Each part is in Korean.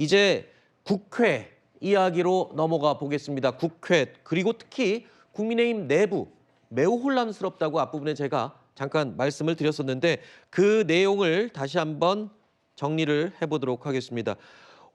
이제 국회 이야기로 넘어가 보겠습니다. 국회 그리고 특히 국민의힘 내부 매우 혼란스럽다고 앞부분에 제가 잠깐 말씀을 드렸었는데 그 내용을 다시 한번 정리를 해보도록 하겠습니다.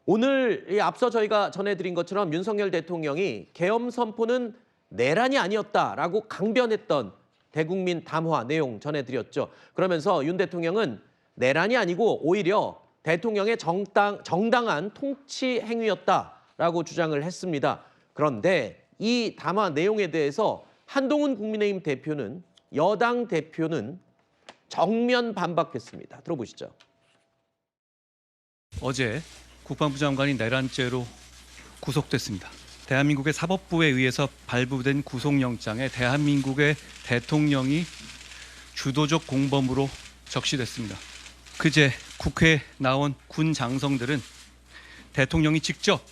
오늘 앞서 저희가 전해드린 것처럼 윤석열 대통령이 계엄 선포는 내란이 아니었다라고 강변했던 대국민 담화 내용 전해드렸죠. 그러면서 윤 대통령은 내란이 아니고 오히려 대통령의 정당한 통치 행위였다라고 주장을 했습니다. 그런데 이 담화 내용에 대해서 한동훈 국민의힘 대표는 여당 대표는 정면 반박했습니다. 들어보시죠. 어제 국방부 장관이 내란죄로 구속됐습니다. 대한민국의 사법부에 의해서 발부된 구속영장에 대한민국의 대통령이 주도적 공범으로 적시됐습니다. 그제 국회에 나온 군 장성들은 대통령이 직접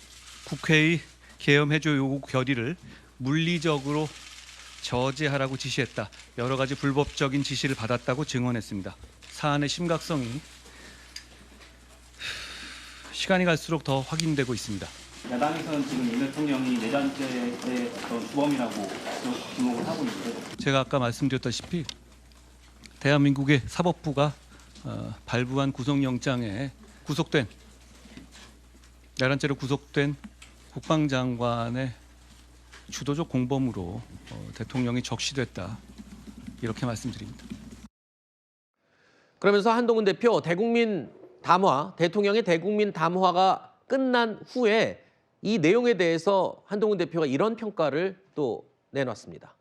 국회의 계엄해조 요구 결의를 물리적으로 저지하라고 지시했다. 여러 가지 불법적인 지시를 받았다고 증언했습니다. 사안의 심각성이 시간이 갈수록 더 확인되고 있습니다. 야당에서는 지금 윤 대통령이 내란죄의 어떤 주범이라고 지목을 하고 있는데 제가 아까 말씀드렸다시피 대한민국의 사법부가 발부한 구속영장에 구속된 내란죄로 구속된 국방장관의 주도적 공범으로 대통령이 적시됐다 이렇게 말씀드립니다. 그러면서 한동훈 대표 대통령의 대국민 담화가 끝난 후에 이 내용에 대해서 한동훈 대표가 이런 평가를 또 내놨습니다.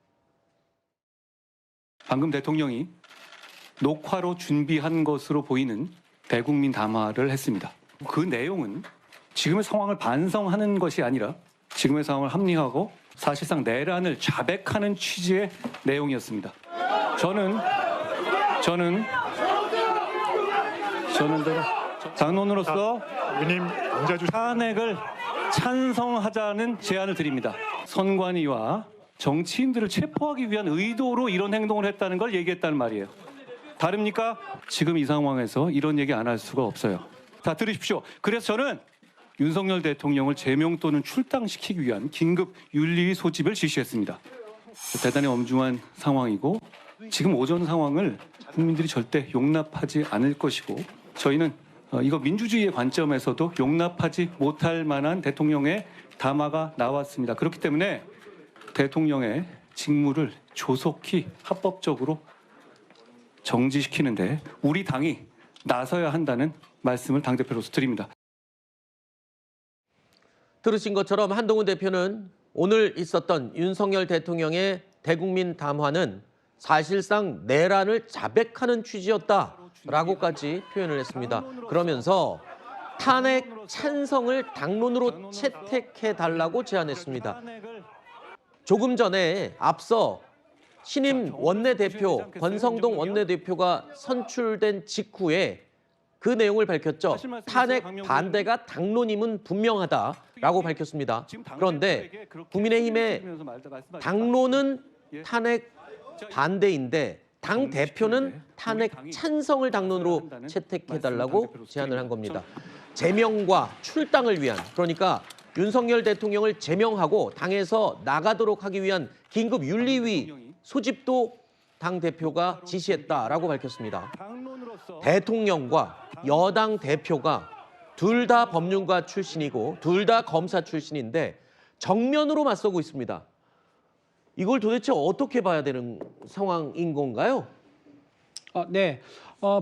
방금 대통령이 녹화로 준비한 것으로 보이는 대국민 담화를 했습니다. 그 내용은 지금의 상황을 반성하는 것이 아니라 지금의 상황을 합리화하고 사실상 내란을 자백하는 취지의 내용이었습니다. 저는 당론으로서 탄핵을 찬성하자는 제안을 드립니다. 선관위와 정치인들을 체포하기 위한 의도로 이런 행동을 했다는 걸 얘기했다는 말이에요. 다릅니까? 지금 이 상황에서 이런 얘기 안 할 수가 없어요. 다 들으십시오. 그래서 저는 윤석열 대통령을 제명 또는 출당시키기 위한 긴급 윤리 소집을 지시했습니다. 대단히 엄중한 상황이고 지금 오전 상황을 국민들이 절대 용납하지 않을 것이고 저희는 이거 민주주의의 관점에서도 용납하지 못할 만한 대통령의 담화가 나왔습니다. 그렇기 때문에 대통령의 직무를 조속히 합법적으로 정지시키는데 우리 당이 나서야 한다는 말씀을 당대표로서 드립니다. 들으신 것처럼 한동훈 대표는 오늘 있었던 윤석열 대통령의 대국민 담화는 사실상 내란을 자백하는 취지였다라고까지 표현을 했습니다. 그러면서 탄핵 찬성을 당론으로 채택해달라고 제안했습니다. 조금 전에 앞서 신임 원내대표 권성동 원내대표가 선출된 직후에 그 내용을 밝혔죠. 탄핵 반대가 당론임은 분명하다라고 밝혔습니다. 그런데 국민의힘의 당론은 탄핵 반대인데 당 대표는 탄핵 찬성을 당론으로 채택해달라고 제안을 한 겁니다. 제명과 출당을 위한, 그러니까 윤석열 대통령을 제명하고 당에서 나가도록 하기 위한 긴급 윤리위 소집도 당 대표가 지시했다라고 밝혔습니다. 대통령과 여당 대표가 둘 다 법률가 출신이고 둘 다 검사 출신인데 정면으로 맞서고 있습니다. 이걸 도대체 어떻게 봐야 되는 상황인 건가요? 네.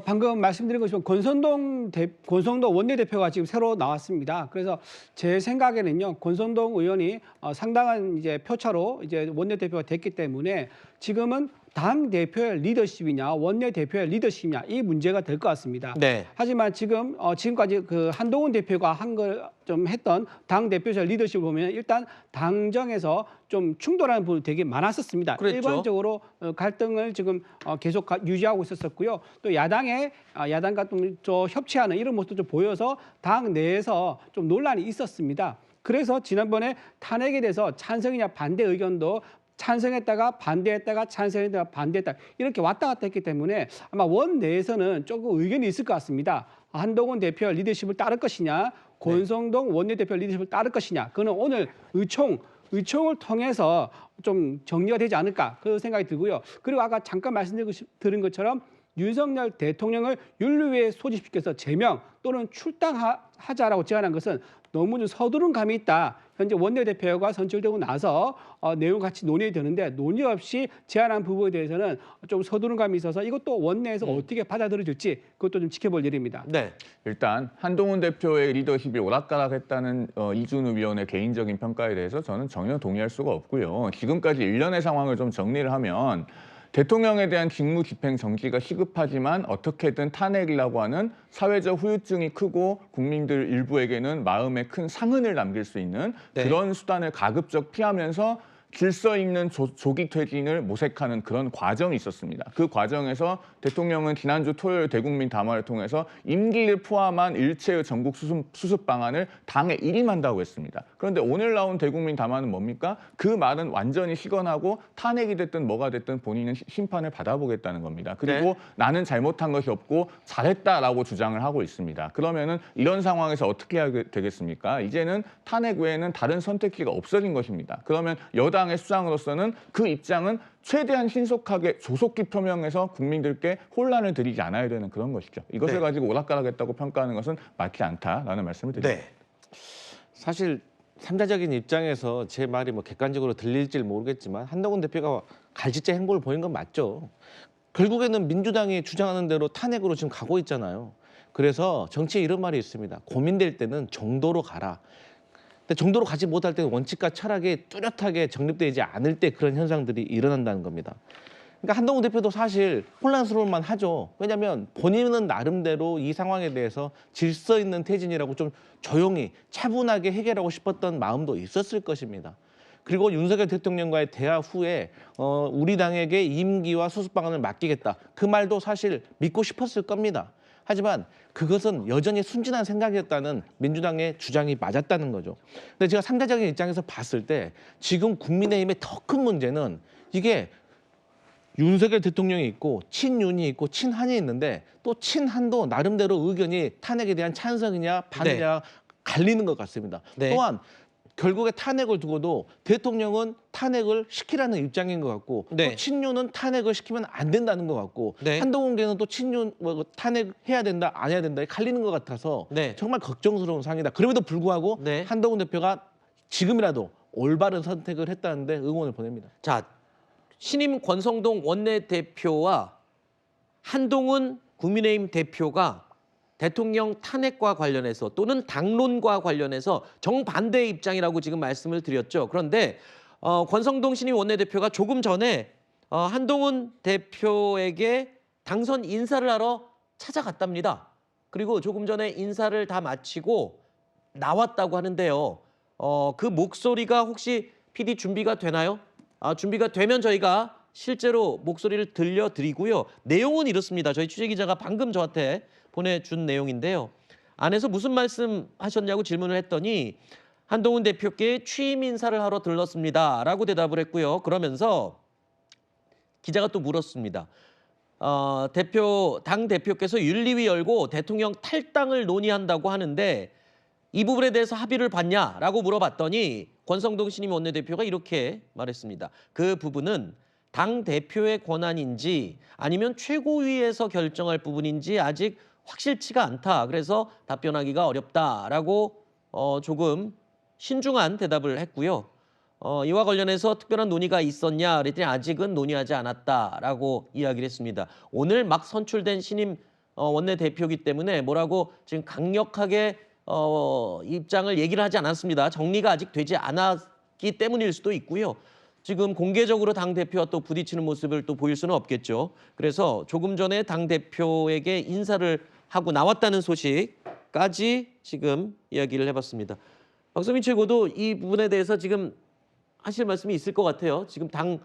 방금 말씀드린 것처럼 권성동 원내대표가 지금 새로 나왔습니다. 그래서 제 생각에는요, 권성동 의원이 상당한 이제 표차로 이제 원내대표가 됐기 때문에 지금은 당 대표의 리더십이냐 원내대표의 리더십이냐 이 문제가 될 것 같습니다. 네. 하지만 지금까지 그 한동훈 대표가 한 걸 좀 했던 당 대표적 리더십을 보면 일단 당정에서 좀 충돌하는 부분이 되게 많았었습니다. 그랬죠. 일반적으로 갈등을 지금 계속 유지하고 있었고요. 또 야당과 좀 협치하는 이런 모습도 좀 보여서 당 내에서 좀 논란이 있었습니다. 그래서 지난번에 탄핵에 대해서 찬성이냐 반대 의견도 찬성했다가 반대했다가 찬성했다가 반대했다 이렇게 왔다 갔다 했기 때문에 아마 원내에서는 조금 의견이 있을 것 같습니다. 한동훈 대표의 리더십을 따를 것이냐 권성동 원내대표 리더십을 따를 것이냐. 그거는 오늘 의총을 통해서 좀 정리가 되지 않을까 그 생각이 들고요. 그리고 아까 잠깐 말씀드린 것처럼 윤석열 대통령을 윤리위에 소집시켜서 제명 또는 출당하자라고 제안한 것은 너무 좀 서두른 감이 있다. 현재 원내대표가 선출되고 나서 내용 같이 논의되는데 논의 없이 제안한 부분에 대해서는 좀 서두른 감이 있어서 이것도 원내에서 어떻게 받아들여질지 그것도 좀 지켜볼 일입니다. 네. 일단 한동훈 대표의 리더십이 오락가락했다는 이준우 위원의 개인적인 평가에 대해서 저는 전혀 동의할 수가 없고요. 지금까지 일련의 상황을 좀 정리를 하면 대통령에 대한 직무 집행 정지가 시급하지만 어떻게든 탄핵이라고 하는 사회적 후유증이 크고 국민들 일부에게는 마음에 큰 상흔을 남길 수 있는 네. 그런 수단을 가급적 피하면서 질서 있는 조기 퇴진을 모색하는 그런 과정이 있었습니다. 그 과정에서 대통령은 지난주 토요일 대국민 담화를 통해서 임기를 포함한 일체의 전국 수습 방안을 당에 일임한다고 했습니다. 그런데 오늘 나온 대국민 담화는 뭡니까? 그 말은 완전히 시건하고 탄핵이 됐든 뭐가 됐든 본인은 심판을 받아보겠다는 겁니다. 그리고 네. 나는 잘못한 것이 없고 잘했다라고 주장을 하고 있습니다. 그러면은 이런 상황에서 어떻게 해야 되겠습니까? 이제는 탄핵 외에는 다른 선택지가 없어진 것입니다. 그러면 여당의 수장으로서는 그 입장은 최대한 신속하게 조속히 표명해서 국민들께 혼란을 드리지 않아야 되는 그런 것이죠. 이것을 네. 가지고 오락가락했다고 평가하는 것은 맞지 않다라는 말씀을 드립니다. 네. 사실 삼자적인 입장에서 제 말이 뭐 객관적으로 들릴지 모르겠지만 한동훈 대표가 갈짓제 행보를 보인 건 맞죠. 결국에는 민주당이 주장하는 대로 탄핵으로 지금 가고 있잖아요. 그래서 정치에 이런 말이 있습니다. 고민될 때는 정도로 가라. 근데 정도로 가지 못할 때는 원칙과 철학이 뚜렷하게 정립되지 않을 때 그런 현상들이 일어난다는 겁니다. 그러니까 한동훈 대표도 사실 혼란스러울만 하죠. 왜냐하면 본인은 나름대로 이 상황에 대해서 질서 있는 퇴진이라고 좀 조용히 차분하게 해결하고 싶었던 마음도 있었을 것입니다. 그리고 윤석열 대통령과의 대화 후에 우리 당에게 임기와 수습 방안을 맡기겠다. 그 말도 사실 믿고 싶었을 겁니다. 하지만 그것은 여전히 순진한 생각이었다는 민주당의 주장이 맞았다는 거죠. 근데 제가 상대적인 입장에서 봤을 때 지금 국민의힘의 더 큰 문제는 이게 윤석열 대통령이 있고 친윤이 있고 친한이 있는데 또 친한도 나름대로 의견이 탄핵에 대한 찬성이냐 반이냐 갈리는 것 같습니다. 네. 또한 결국에 탄핵을 두고도 대통령은 탄핵을 시키라는 입장인 것 같고 네. 또 친윤은 탄핵을 시키면 안 된다는 것 같고 네. 한동훈계는 또 친윤 탄핵해야 된다 안 해야 된다 갈리는 것 같아서 네. 정말 걱정스러운 상황이다. 그럼에도 불구하고 네. 한동훈 대표가 지금이라도 올바른 선택을 했다는데 응원을 보냅니다. 자, 신임 권성동 원내대표와 한동훈 국민의힘 대표가 대통령 탄핵과 관련해서 또는 당론과 관련해서 정반대의 입장이라고 지금 말씀을 드렸죠. 그런데 권성동 신임 원내대표가 조금 전에 한동훈 대표에게 당선 인사를 하러 찾아갔답니다. 그리고 조금 전에 인사를 다 마치고 나왔다고 하는데요. 그 목소리가 혹시 PD 준비가 되나요? 준비가 되면 저희가 실제로 목소리를 들려드리고요. 내용은 이렇습니다. 저희 취재기자가 방금 저한테 보내준 내용인데요. 안에서 무슨 말씀 하셨냐고 질문을 했더니 한동훈 대표께 취임 인사를 하러 들렀습니다. 라고 대답을 했고요. 그러면서 기자가 또 물었습니다. 당 대표께서 윤리위 열고 대통령 탈당을 논의한다고 하는데 이 부분에 대해서 합의를 봤냐라고 물어봤더니 권성동 신임 원내대표가 이렇게 말했습니다. 그 부분은 당 대표의 권한인지 아니면 최고위에서 결정할 부분인지 아직 확실치가 않다. 그래서 답변하기가 어렵다라고 조금 신중한 대답을 했고요. 이와 관련해서 특별한 논의가 있었냐 그랬더니 아직은 논의하지 않았다라고 이야기를 했습니다. 오늘 막 선출된 신임 원내대표이기 때문에 뭐라고 지금 강력하게 입장을 얘기를 하지 않았습니다. 정리가 아직 되지 않았기 때문일 수도 있고요. 지금 공개적으로 당대표와 또 부딪히는 모습을 또 보일 수는 없겠죠. 그래서 조금 전에 당대표에게 인사를 하고 나왔다는 소식까지 지금 이야기를 해봤습니다. 박성민 최고도 이 부분에 대해서 지금 하실 말씀이 있을 것 같아요. 지금 당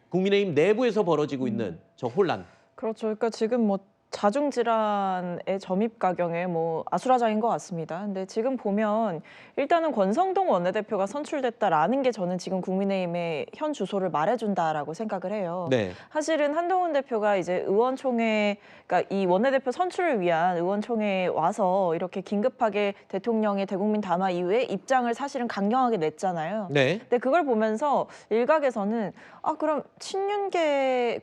국민의힘 내부에서 벌어지고 있는 저 혼란. 그렇죠. 그러니까 지금 뭐 자중 질환의 점입 가경에 뭐 아수라장인 것 같습니다. 근데 지금 보면 일단은 권성동 원내대표가 선출됐다라는 게 저는 지금 국민의힘의 현 주소를 말해준다라고 생각을 해요. 네. 사실은 한동훈 대표가 이제 의원총회, 그러니까 이 원내대표 선출을 위한 의원총회에 와서 이렇게 긴급하게 대통령의 대국민 담화 이후에 입장을 사실은 강경하게 냈잖아요. 네. 근데 그걸 보면서 일각에서는 그럼 친윤계보다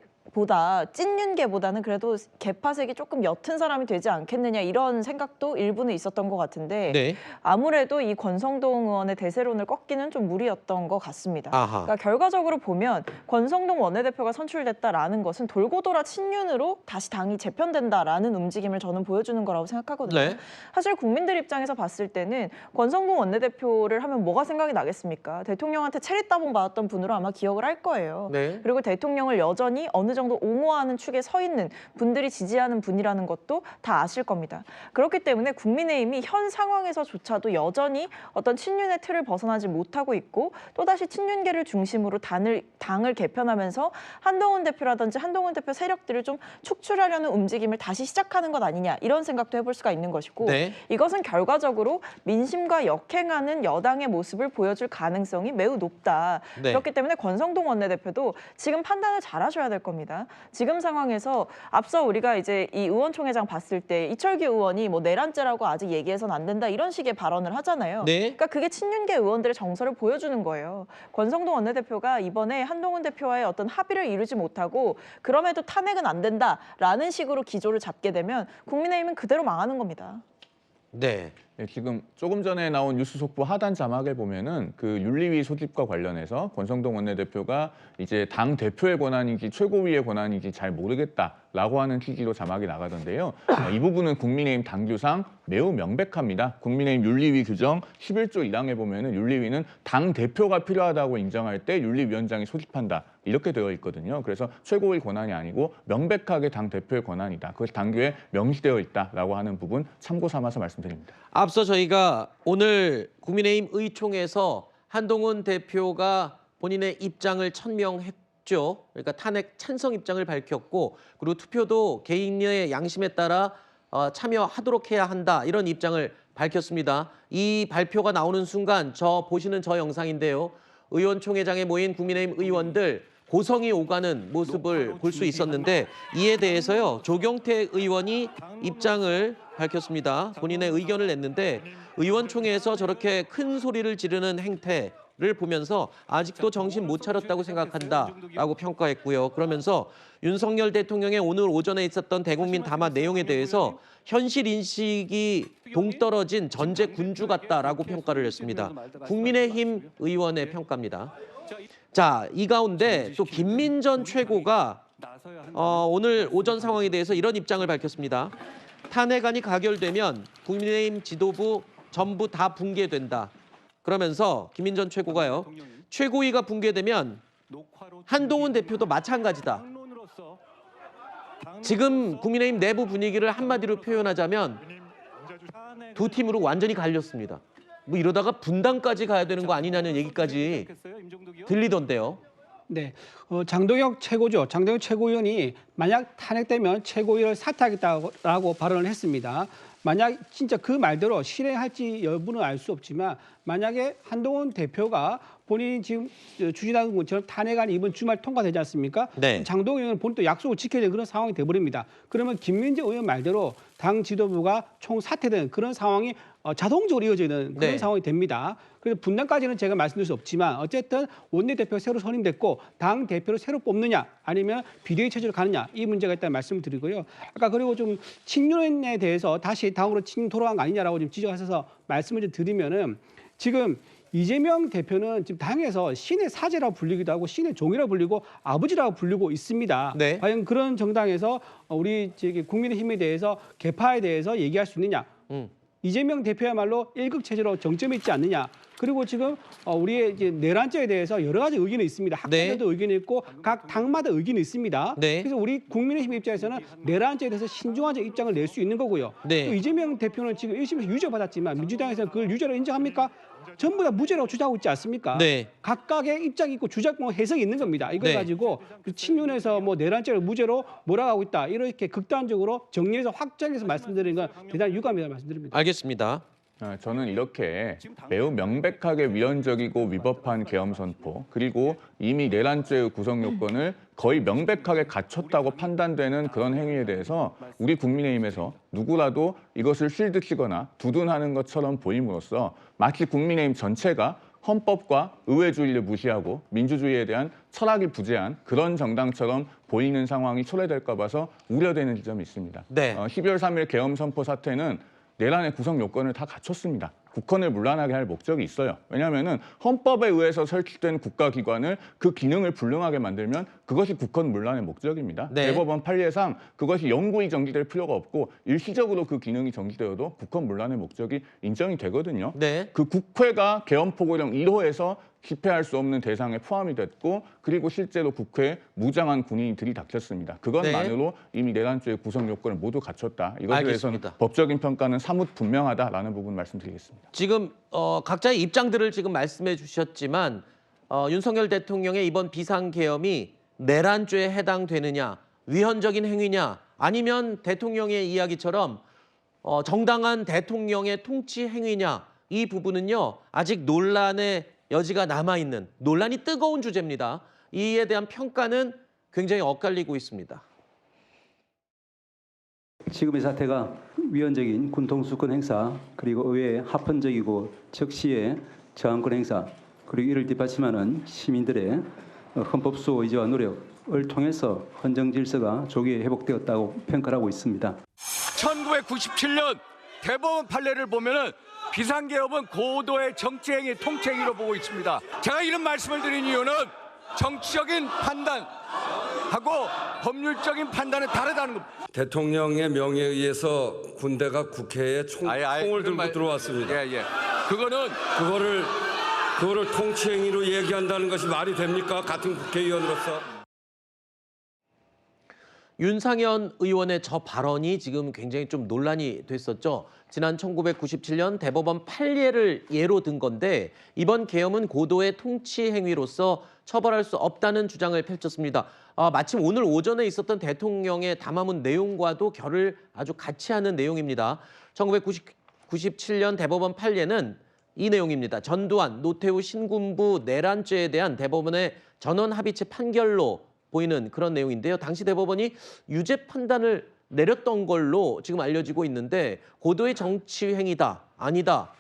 찐윤계보다는 그래도 개파색이 조금 옅은 사람이 되지 않겠느냐 이런 생각도 일부는 있었던 것 같은데 네. 아무래도 이 권성동 의원의 대세론을 꺾기는 좀 무리였던 것 같습니다. 아하. 그러니까 결과적으로 보면 권성동 원내대표가 선출됐다라는 것은 돌고 돌아 친윤으로 다시 당이 재편된다라는 움직임을 저는 보여주는 거라고 생각하거든요. 네. 사실 국민들 입장에서 봤을 때는 권성동 원내대표를 하면 뭐가 생각이 나겠습니까? 대통령한테 체리따봉 받았던 분으로 아마 기억을 할 거예요. 네. 그리고 대통령을 여전히 어느 정도 옹호하는 축에 서 있는 분들이 지지하는 분이라는 것도 다 아실 겁니다. 그렇기 때문에 국민의힘이 현 상황에서조차도 여전히 어떤 친윤의 틀을 벗어나지 못하고 있고 또다시 친윤계를 중심으로 당을 개편하면서 한동훈 대표라든지 한동훈 대표 세력들을 좀 축출하려는 움직임을 다시 시작하는 것 아니냐 이런 생각도 해볼 수가 있는 것이고 네. 이것은 결과적으로 민심과 역행하는 여당의 모습을 보여줄 가능성이 매우 높다. 네. 그렇기 때문에 권성동 원내대표도 지금 판단을 잘하셔야 될 겁니다. 지금 상황에서 앞서 우리가 이제 이 의원총회장 봤을 때 이철규 의원이 뭐 내란죄라고 아직 얘기해서는 안 된다 이런 식의 발언을 하잖아요. 네. 그러니까 그게 친윤계 의원들의 정서를 보여주는 거예요. 권성동 원내대표가 이번에 한동훈 대표와의 어떤 합의를 이루지 못하고 그럼에도 탄핵은 안 된다라는 식으로 기조를 잡게 되면 국민의힘은 그대로 망하는 겁니다. 네. 네, 지금 조금 전에 나온 뉴스 속보 하단 자막을 보면은 그 윤리위 소집과 관련해서 권성동 원내대표가 이제 당 대표의 권한인지 최고위의 권한인지 잘 모르겠다라고 하는 취지로 자막이 나가던데요. 이 부분은 국민의힘 당규상 매우 명백합니다. 국민의힘 윤리위 규정 11조 1항에 보면은 윤리위는 당 대표가 필요하다고 인정할 때 윤리위원장이 소집한다. 이렇게 되어 있거든요. 그래서 최고의 권한이 아니고 명백하게 당 대표의 권한이다. 그것이 당규에 명시되어 있다라고 하는 부분 참고 삼아서 말씀드립니다. 앞서 저희가 오늘 국민의힘 의총에서 한동훈 대표가 본인의 입장을 천명했죠. 그러니까 탄핵 찬성 입장을 밝혔고 그리고 투표도 개인의 양심에 따라 참여하도록 해야 한다. 이런 입장을 밝혔습니다. 이 발표가 나오는 순간 보시는 저 영상인데요. 의원총회장에 모인 국민의힘 의원들 고성이 오가는 모습을 볼 수 있었는데 이에 대해서요. 조경태 의원이 입장을 밝혔습니다. 본인의 의견을 냈는데 의원총회에서 저렇게 큰 소리를 지르는 행태를 보면서 아직도 정신 못 차렸다고 생각한다라고 평가했고요. 그러면서 윤석열 대통령의 오늘 오전에 있었던 대국민 담화 내용에 대해서 현실 인식이 동떨어진 전제 군주 같다라고 평가를 했습니다. 국민의힘 의원의 평가입니다. 자, 이 가운데 또 김민전 최고가 오늘 오전 상황에 대해서 이런 입장을 밝혔습니다. 탄핵안이 가결되면 국민의힘 지도부 전부 다 붕괴된다. 그러면서 김민전 최고가요. 최고위가 붕괴되면 한동훈 대표도 마찬가지다. 지금 국민의힘 내부 분위기를 한마디로 표현하자면 두 팀으로 완전히 갈렸습니다. 뭐 이러다가 분당까지 가야 되는 거 아니냐는 얘기까지 들리던데요. 네, 장동혁 최고죠. 장동혁 최고위원이 만약 탄핵되면 최고위를 사퇴하겠다고 발언을 했습니다. 만약 진짜 그 말대로 실행할지 여부는 알 수 없지만 만약에 한동훈 대표가 본인이 지금 추진하는 것처럼 탄핵안이 이번 주말 통과되지 않습니까? 네. 장동혁 의원은 본인도 약속을 지켜야 되는 그런 상황이 돼버립니다. 그러면 김민재 의원 말대로 당 지도부가 총사퇴되는 그런 상황이 자동적으로 이어지는 그런 네. 상황이 됩니다. 그래서 분당까지는 제가 말씀드릴 수 없지만 어쨌든 원내대표가 새로 선임됐고 당 대표를 새로 뽑느냐 아니면 비대위 체제로 가느냐 이 문제가 있다는 말씀을 드리고요. 아까 그리고 좀 친윤에 대해서 다시 당으로 친윤 돌아간 거 아니냐라고 좀 지적하셔서 말씀을 좀 드리면은 지금 이재명 대표는 지금 당에서 신의 사제라고 불리기도 하고 신의 종이라고 불리고 아버지라고 불리고 있습니다. 네. 과연 그런 정당에서 우리 국민의힘에 대해서 개파에 대해서 얘기할 수 있느냐? 이재명 대표야말로 1급 체제로 정점에 있지 않느냐. 그리고 지금 우리의 이제 내란죄에 대해서 여러 가지 의견이 있습니다. 학자들도 의견이 있고 각 당마다 의견이 있습니다. 네. 그래서 우리 국민의힘 입장에서는 내란죄에 대해서 신중한 입장을 낼 수 있는 거고요. 네. 또 이재명 대표는 지금 1심에서 유죄 받았지만 민주당에서는 그걸 유죄로 인정합니까? 전부 다 무죄라고 주장하고 있지 않습니까? 네. 각각의 입장이 있고 주장 해석이 있는 겁니다. 이걸 네. 가지고 친윤에서 뭐 내란죄를 무죄로 몰아가고 있다 이렇게 극단적으로 정리해서 확정해서 말씀드리는 건 대단히 유감이라고 말씀드립니다. 알겠습니다. 저는 이렇게 매우 명백하게 위헌적이고 위법한 계엄 선포 그리고 이미 내란죄의 구성 요건을 거의 명백하게 갖췄다고 판단되는 그런 행위에 대해서 우리 국민의힘에서 누구라도 이것을 실드 치거나 두둔하는 것처럼 보임으로써 마치 국민의힘 전체가 헌법과 의회주의를 무시하고 민주주의에 대한 철학이 부재한 그런 정당처럼 보이는 상황이 초래될까 봐서 우려되는 지점이 있습니다. 네. 12월 3일 계엄 선포 사태는 내란의 구성 요건을 다 갖췄습니다. 국헌을 문란하게 할 목적이 있어요. 왜냐하면 헌법에 의해서 설치된 국가기관을 그 기능을 불능하게 만들면 그것이 국헌 문란의 목적입니다. 네. 대법원 판례상 그것이 영구히 정지될 필요가 없고 일시적으로 그 기능이 정지되어도 국헌 문란의 목적이 인정이 되거든요. 네. 그 국회가 계엄포고령 1호에서 집회할 수 없는 대상에 포함이 됐고 그리고 실제로 국회에 무장한 군인이 들이닥쳤습니다. 그것만으로 이미 내란죄의 구성 요건을 모두 갖췄다. 이것에 대해서는 알겠습니다. 법적인 평가는 사뭇 분명하다라는 부분 말씀드리겠습니다. 지금 각자의 입장들을 지금 말씀해 주셨지만 윤석열 대통령의 이번 비상계엄이 내란죄에 해당되느냐, 위헌적인 행위냐, 아니면 대통령의 이야기처럼 정당한 대통령의 통치 행위냐, 이 부분은요 아직 논란의 여지가 남아있는 논란이 뜨거운 주제입니다. 이에 대한 평가는 굉장히 엇갈리고 있습니다. 지금의 사태가 위헌적인 군통수권 행사 그리고 의회의 합헌적이고 적시의 저항권 행사 그리고 이를 뒷받침하는 시민들의 헌법 수호 의지와 노력을 통해서 헌정 질서가 조기에 회복되었다고 평가를 하고 있습니다. 1997년 대법원 판례를 보면은 비상계엄은 고도의 정치행위, 통치행위로 보고 있습니다. 제가 이런 말씀을 드린 이유는 정치적인 판단하고 법률적인 판단은 다르다는 겁니다. 대통령의 명예에 의해서 군대가 국회에 총을 들고 들어왔습니다. 그거를 통치행위로 얘기한다는 것이 말이 됩니까? 같은 국회의원으로서. 윤상현 의원의 저 발언이 지금 굉장히 좀 논란이 됐었죠. 지난 1997년 대법원 판례를 예로 든 건데 이번 계엄은 고도의 통치 행위로서 처벌할 수 없다는 주장을 펼쳤습니다. 마침 오늘 오전에 있었던 대통령의 담화문 내용과도 결을 아주 같이 하는 내용입니다. 1997년 대법원 판례는 이 내용입니다. 전두환, 노태우, 신군부 내란죄에 대한 대법원의 전원 합의체 판결로 보이는 그런 내용인데요. 당시 대법원이 유죄 판단을 내렸던 걸로 지금 알려지고 있는데 고도의 정치 행위다, 아니다.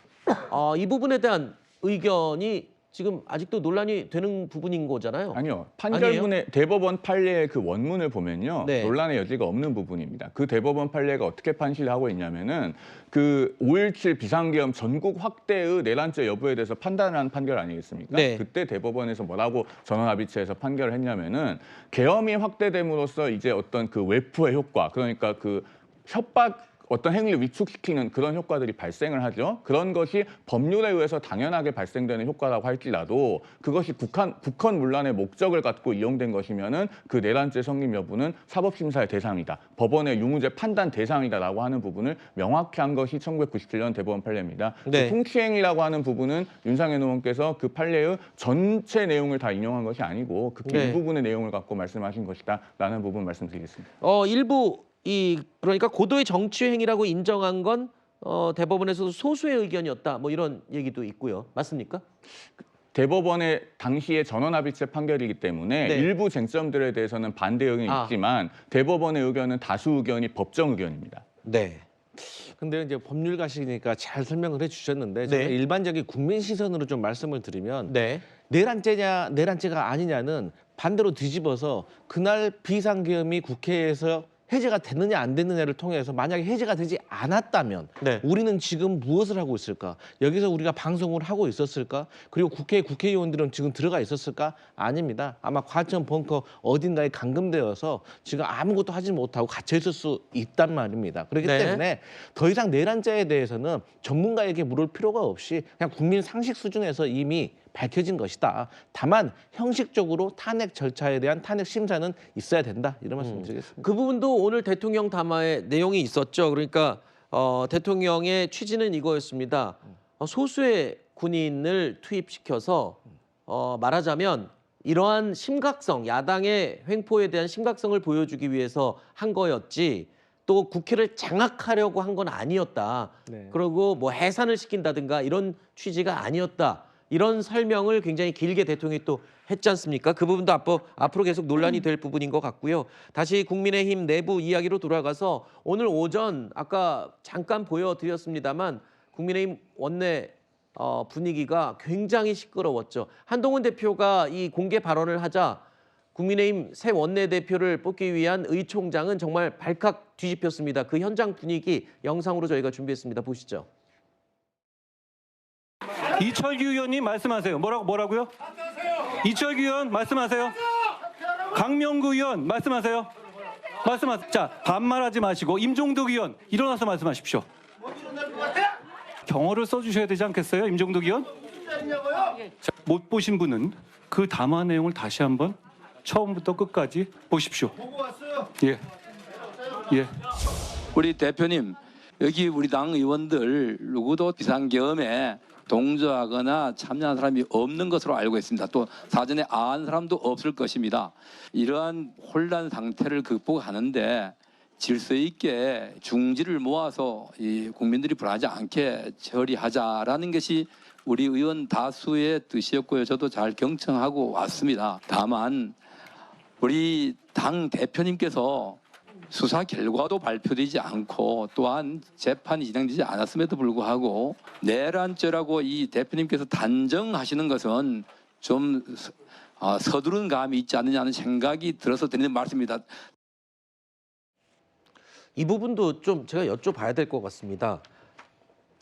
이 부분에 대한 의견이 지금 아직도 논란이 되는 부분인 거잖아요. 아니요. 판결문의 대법원 판례의 그 원문을 보면요. 네. 논란의 여지가 없는 부분입니다. 그 대법원 판례가 어떻게 판시를 하고 있냐면은 그 5.17 비상계엄 전국 확대의 내란죄 여부에 대해서 판단을 한 판결 아니겠습니까? 네. 그때 대법원에서 뭐라고 전원합의체에서 판결을 했냐면은 계엄이 확대됨으로써 이제 어떤 그 외부의 효과, 그러니까 그 협박 어떤 행위를 위축시키는 그런 효과들이 발생을 하죠. 그런 것이 법률에 의해서 당연하게 발생되는 효과라고 할지라도 그것이 국헌 문란의 목적을 갖고 이용된 것이면은 그 내란죄 성립 여부는 사법심사의 대상이다. 법원의 유무죄 판단 대상이다라고 하는 부분을 명확히 한 것이 1997년 대법원 판례입니다. 네. 그 통치행위라고 하는 부분은 윤상현 의원께서 그 판례의 전체 내용을 다 인용한 것이 아니고 극히 네. 일부분의 내용을 갖고 말씀하신 것이다라는 부분 말씀드리겠습니다. 일부 그러니까 고도의 정치 행위라고 인정한 건 대법원에서도 소수의 의견이었다. 뭐 이런 얘기도 있고요. 맞습니까? 대법원의 당시의 전원합의체 판결이기 때문에 네. 일부 쟁점들에 대해서는 반대 의견이 있지만 대법원의 의견은 다수 의견이 법정 의견입니다. 네. 근데 이제 법률가시니까 잘 설명을 해주셨는데 제가 네. 일반적인 국민 시선으로 좀 말씀을 드리면 네. 내란죄냐 내란죄가 아니냐는 반대로 뒤집어서 그날 비상계엄이 국회에서 해제가 됐느냐 안 됐느냐를 통해서 만약에 해제가 되지 않았다면 네. 우리는 지금 무엇을 하고 있을까? 여기서 우리가 방송을 하고 있었을까? 그리고 국회의원들은 지금 들어가 있었을까? 아닙니다. 아마 과천 벙커 어딘가에 감금되어서 지금 아무것도 하지 못하고 갇혀 있을 수 있단 말입니다. 그렇기 네. 때문에 더 이상 내란죄에 대해서는 전문가에게 물을 필요가 없이 그냥 국민 상식 수준에서 이미 밝혀진 것이다. 다만 형식적으로 탄핵 절차에 대한 탄핵 심사는 있어야 된다. 이런 말씀 드리겠습니다. 그 부분도 오늘 대통령 담화에 내용이 있었죠. 그러니까 대통령의 취지는 이거였습니다. 소수의 군인을 투입시켜서 말하자면 이러한 심각성, 야당의 횡포에 대한 심각성을 보여주기 위해서 한 거였지 또 국회를 장악하려고 한 건 아니었다. 네. 그리고 뭐 해산을 시킨다든가 이런 취지가 아니었다. 이런 설명을 굉장히 길게 대통령이 또 했지 않습니까? 그 부분도 앞으로 계속 논란이 될 부분인 것 같고요. 다시 국민의힘 내부 이야기로 돌아가서 오늘 오전 아까 잠깐 보여드렸습니다만 국민의힘 원내 분위기가 굉장히 시끄러웠죠. 한동훈 대표가 이 공개 발언을 하자 국민의힘 새 원내대표를 뽑기 위한 의총장은 정말 발칵 뒤집혔습니다. 그 현장 분위기 영상으로 저희가 준비했습니다. 보시죠. 이철규 의원님 말씀하세요. 뭐라고요? 이철규 의원 말씀하세요. 강명구 의원 말씀하세요. 자, 반말하지 마시고 임종덕 의원 일어나서 말씀하십시오. 경어를 써주셔야 되지 않겠어요, 임종덕 의원? 자, 못 보신 분은 그 담화 내용을 다시 한번 처음부터 끝까지 보십시오. 예. 우리 대표님, 여기 우리 당 의원들 누구도 비상계엄에 동조하거나 참여한 사람이 없는 것으로 알고 있습니다. 또 사전에 아는 사람도 없을 것입니다. 이러한 혼란 상태를 극복하는데 질서 있게 중지를 모아서 이 국민들이 불안하지 않게 처리하자라는 것이 우리 의원 다수의 뜻이었고요. 저도 잘 경청하고 왔습니다. 다만 우리 당 대표님께서 수사 결과도 발표되지 않고 또한 재판이 진행되지 않았음에도 불구하고 내란죄라고 이 대표님께서 단정하시는 것은 좀 서두른 감이 있지 않느냐는 생각이 들어서 드리는 말씀입니다. 이 부분도 좀 제가 여쭤봐야 될 것 같습니다.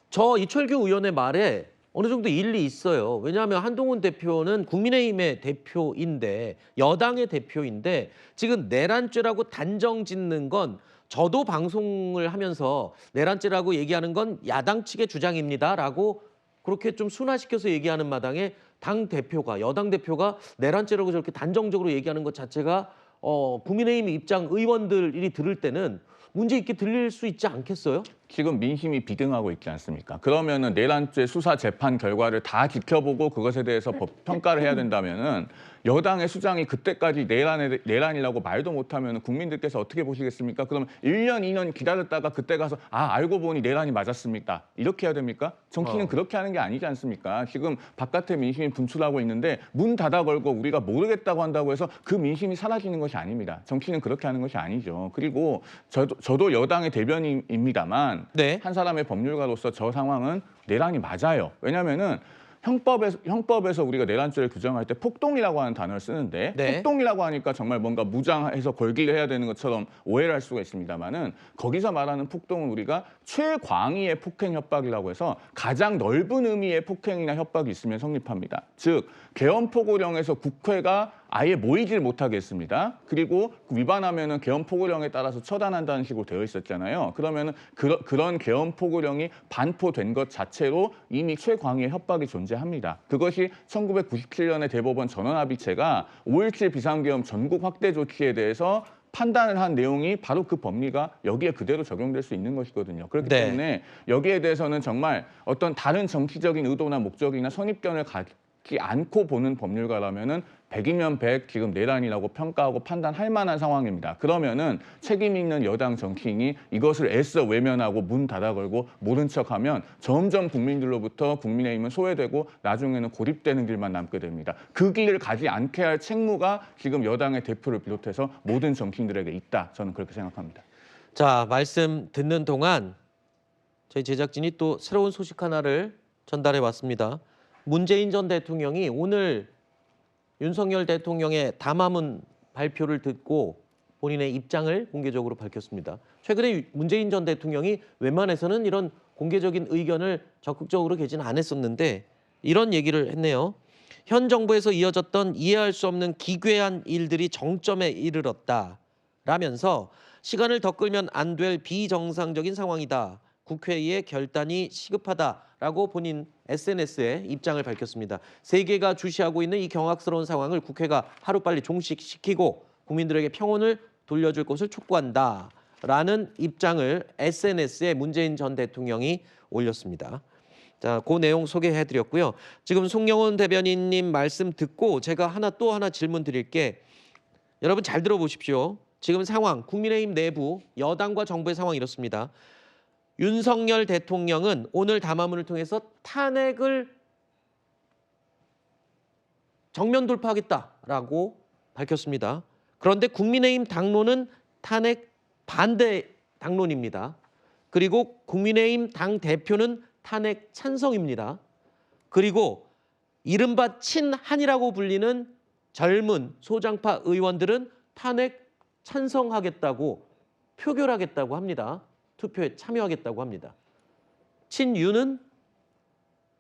저 이철규 의원의 말에 어느 정도 일리 있어요. 왜냐하면 한동훈 대표는 국민의힘의 대표인데 여당의 대표인데 지금 내란죄라고 단정 짓는 건 저도 방송을 하면서 내란죄라고 얘기하는 건 야당 측의 주장입니다라고 그렇게 좀 순화시켜서 얘기하는 마당에 당 대표가 여당 대표가 내란죄라고 저렇게 단정적으로 얘기하는 것 자체가 국민의힘 입장 의원들이 들을 때는 문제 있게 들릴 수 있지 않겠어요? 지금 민심이 비등하고 있지 않습니까? 그러면은 내란죄 수사 재판 결과를 다 지켜보고 그것에 대해서 평가를 해야 된다면은 여당의 수장이 그때까지 내란이라고 말도 못하면 국민들께서 어떻게 보시겠습니까? 그러면 1년, 2년 기다렸다가 그때 가서 알고 보니 내란이 맞았습니까? 이렇게 해야 됩니까? 정치는 그렇게 하는 게 아니지 않습니까? 지금 바깥에 민심이 분출하고 있는데 문 닫아 걸고 우리가 모르겠다고 한다고 해서 그 민심이 사라지는 것이 아닙니다. 정치는 그렇게 하는 것이 아니죠. 그리고 저도 여당의 대변인입니다만 네. 한 사람의 법률가로서 저 상황은 내란이 맞아요. 왜냐하면은 형법에서 우리가 내란죄를 규정할 때 폭동이라고 하는 단어를 쓰는데 네. 폭동이라고 하니까 정말 뭔가 무장해서 걸기를 해야 되는 것처럼 오해를 할 수가 있습니다만은 거기서 말하는 폭동은 우리가 최광의의 폭행 협박이라고 해서 가장 넓은 의미의 폭행이나 협박이 있으면 성립합니다. 즉 계엄포고령에서 국회가 아예 모이질 못하게 했습니다. 그리고 위반하면은 계엄포고령에 따라서 처단한다는 식으로 되어 있었잖아요. 그러면은 그런 계엄포고령이 반포된 것 자체로 이미 최광의의 협박이 존재합니다. 그것이 1997년에 대법원 전원합의체가 5.17 비상계엄 전국 확대 조치에 대해서 판단을 한 내용이 바로 그 법리가 여기에 그대로 적용될 수 있는 것이거든요. 그렇기 네. 때문에 여기에 대해서는 정말 어떤 다른 정치적인 의도나 목적이나 선입견을 갖지 않고 보는 법률가라면은 100이면 100 지금 내란이라고 평가하고 판단할 만한 상황입니다. 그러면은 책임 있는 여당 정치인이 이것을 애써 외면하고 문 닫아 걸고 모른 척하면 점점 국민들로부터 국민의힘은 소외되고 나중에는 고립되는 길만 남게 됩니다. 그 길을 가지 않게 할 책무가 지금 여당의 대표를 비롯해서 모든 정치인들에게 있다. 저는 그렇게 생각합니다. 자, 말씀 듣는 동안 저희 제작진이 또 새로운 소식 하나를 전달해 왔습니다. 문재인 전 대통령이 오늘 윤석열 대통령의 담화문 발표를 듣고 본인의 입장을 공개적으로 밝혔습니다. 최근에 문재인 전 대통령이 웬만해서는 이런 공개적인 의견을 적극적으로 개진 안 했었는데 이런 얘기를 했네요. 현 정부에서 이어졌던 이해할 수 없는 기괴한 일들이 정점에 이르렀다라면서 시간을 더 끌면 안 될 비정상적인 상황이다. 국회의 결단이 시급하다라고 본인 SNS에 입장을 밝혔습니다. 세계가 주시하고 있는 이 경악스러운 상황을 국회가 하루빨리 종식시키고 국민들에게 평온을 돌려줄 것을 촉구한다라는 입장을 SNS에 문재인 전 대통령이 올렸습니다. 자, 그 내용 소개해드렸고요. 지금 송영훈 대변인님 말씀 듣고 제가 또 하나 질문 드릴게. 여러분 잘 들어보십시오. 지금 상황, 국민의힘 내부 여당과 정부의 상황이 이렇습니다. 윤석열 대통령은 오늘 담화문을 통해서 탄핵을 정면 돌파하겠다라고 밝혔습니다. 그런데 국민의힘 당론은 탄핵 반대 당론입니다. 그리고 국민의힘 당 대표는 탄핵 찬성입니다. 그리고 이른바 친한이라고 불리는 젊은 소장파 의원들은 탄핵 찬성하겠다고 표결하겠다고 합니다. 투표에 참여하겠다고 합니다. 친유는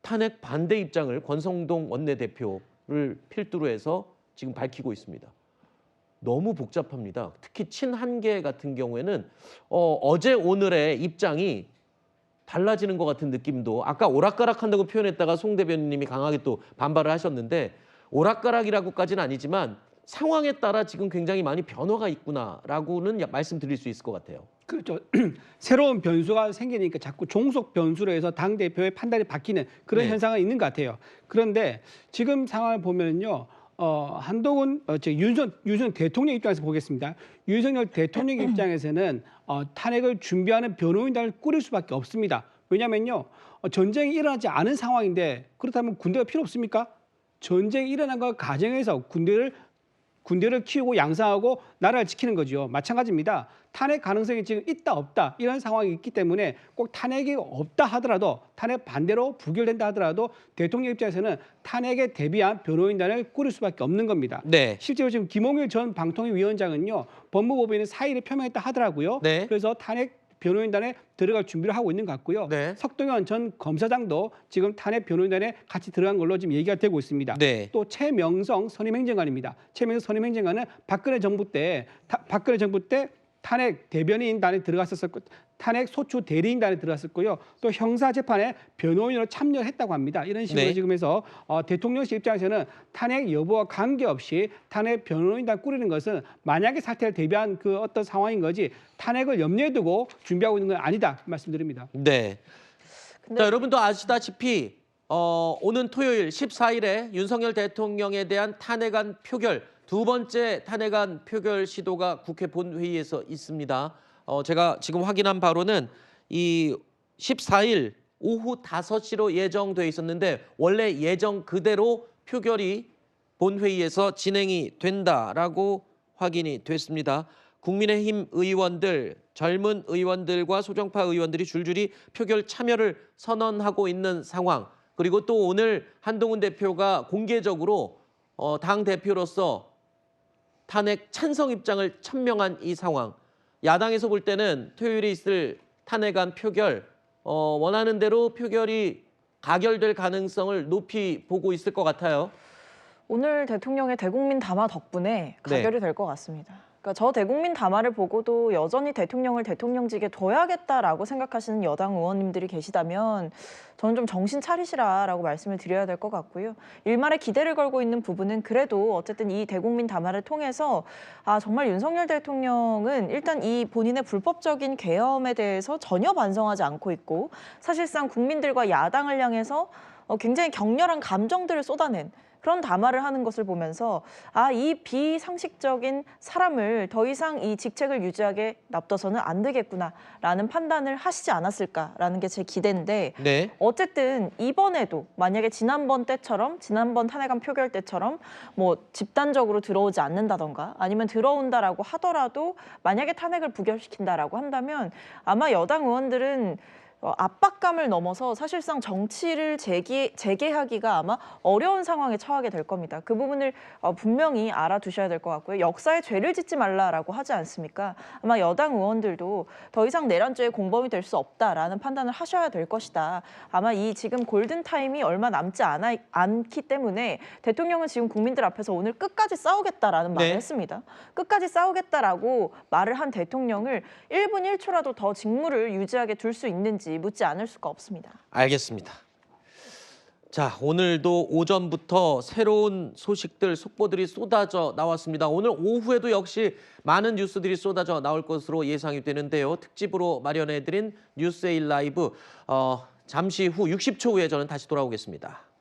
탄핵 반대 입장을 권성동 원내대표를 필두로 해서 지금 밝히고 있습니다. 너무 복잡합니다. 특히 친한계 같은 경우에는 어제 오늘의 입장이 달라지는 것 같은 느낌도, 아까 오락가락한다고 표현했다가 송 대변인님이 강하게 또 반발을 하셨는데, 오락가락이라고까지는 아니지만 상황에 따라 지금 굉장히 많이 변화가 있구나라고는 말씀드릴 수 있을 것 같아요. 그렇죠. 새로운 변수가 생기니까 자꾸 종속 변수로 해서 당대표의 판단이 바뀌는 그런 네. 현상은 있는 것 같아요. 그런데 지금 상황을 보면요. 한동훈 윤석열 대통령 입장에서 보겠습니다. 윤석열 대통령 입장에서는 탄핵을 준비하는 변호인단을 꾸릴 수밖에 없습니다. 왜냐면요. 전쟁이 일어나지 않은 상황인데 그렇다면 군대가 필요 없습니까? 전쟁이 일어난 것 가정에서 군대를 키우고 양성하고 나라를 지키는 거죠. 마찬가지입니다. 탄핵 가능성이 지금 있다 없다 이런 상황이 있기 때문에 꼭 탄핵이 없다 하더라도, 탄핵 반대로 부결된다 하더라도 대통령 입장에서는 탄핵에 대비한 변호인단을 꾸릴 수밖에 없는 겁니다. 네. 실제로 지금 김홍일 전 방통위원장은요. 법무법인의 사의를 표명했다 하더라고요. 네. 그래서 탄핵 변호인단에 들어갈 준비를 하고 있는 것 같고요. 네. 석동현 전 검사장도 지금 탄핵 변호인단에 같이 들어간 걸로 지금 얘기가 되고 있습니다. 네. 또 최명성 선임행정관입니다. 최명성 선임행정관은 박근혜 정부 때 탄핵 대변인단에 들어갔었고 탄핵 소추 대리인단에 들어갔었고요. 또 형사 재판에 변호인으로 참여했다고 합니다. 이런 식으로 네. 지금 해서 대통령실 입장에서는 탄핵 여부와 관계없이 탄핵 변호인단 꾸리는 것은 만약에 사태를 대비한 그 어떤 상황인 거지 탄핵을 염두에 두고 준비하고 있는 건 아니다 말씀드립니다. 네. 자, 여러분도 아시다시피 오는 토요일 14일에 윤석열 대통령에 대한 탄핵안 표결, 두 번째 탄핵안 표결 시도가 국회 본회의에서 있습니다. 제가 지금 확인한 바로는 이 14일 오후 5시로 예정돼 있었는데 원래 예정 그대로 표결이 본회의에서 진행이 된다라고 확인이 됐습니다. 국민의힘 의원들, 젊은 의원들과 소정파 의원들이 줄줄이 표결 참여를 선언하고 있는 상황, 그리고 또 오늘 한동훈 대표가 공개적으로 당 대표로서 탄핵 찬성 입장을 천명한 이 상황, 야당에서 볼 때는 토요일에 있을 탄핵안 표결 원하는 대로 표결이 가결될 가능성을 높이 보고 있을 것 같아요. 오늘 대통령의 대국민 담화 덕분에 가결이 될 것 같습니다. 그러니까 저 대국민 담화를 보고도 여전히 대통령을 대통령직에 둬야겠다라고 생각하시는 여당 의원님들이 계시다면 저는 좀 정신 차리시라라고 말씀을 드려야 될 것 같고요. 일말의 기대를 걸고 있는 부분은 그래도 어쨌든 이 대국민 담화를 통해서 정말 윤석열 대통령은 일단 이 본인의 불법적인 계엄에 대해서 전혀 반성하지 않고 있고 사실상 국민들과 야당을 향해서 굉장히 격렬한 감정들을 쏟아낸 그런 담화를 하는 것을 보면서 이 비상식적인 사람을 더 이상 이 직책을 유지하게 놔둬서는 안 되겠구나라는 판단을 하시지 않았을까라는 게 제 기대인데 네. 어쨌든 이번에도 만약에 지난번 탄핵안 표결 때처럼 뭐 집단적으로 들어오지 않는다던가 아니면 들어온다라고 하더라도 만약에 탄핵을 부결시킨다라고 한다면 아마 여당 의원들은 압박감을 넘어서 사실상 정치를 재개하기가 아마 어려운 상황에 처하게 될 겁니다. 그 부분을 분명히 알아두셔야 될 것 같고요. 역사에 죄를 짓지 말라라고 하지 않습니까? 아마 여당 의원들도 더 이상 내란죄의 공범이 될 수 없다라는 판단을 하셔야 될 것이다. 아마 이 지금 골든타임이 얼마 남지 않기 때문에 대통령은 지금 국민들 앞에서 오늘 끝까지 싸우겠다라는 말을 했습니다. 끝까지 싸우겠다라고 말을 한 대통령을 1분 1초라도 더 직무를 유지하게 둘 수 있는지 묻지 않을 수가 없습니다. 알겠습니다. 자, 오늘도 오전부터 새로운 소식들, 속보들이 쏟아져 나왔습니다. 오늘 오후에도 역시 많은 뉴스들이 쏟아져 나올 것으로 예상이 되는데요. 특집으로 마련해드린 뉴스에일 라이브 잠시 후 60초 후에 저는 다시 돌아오겠습니다.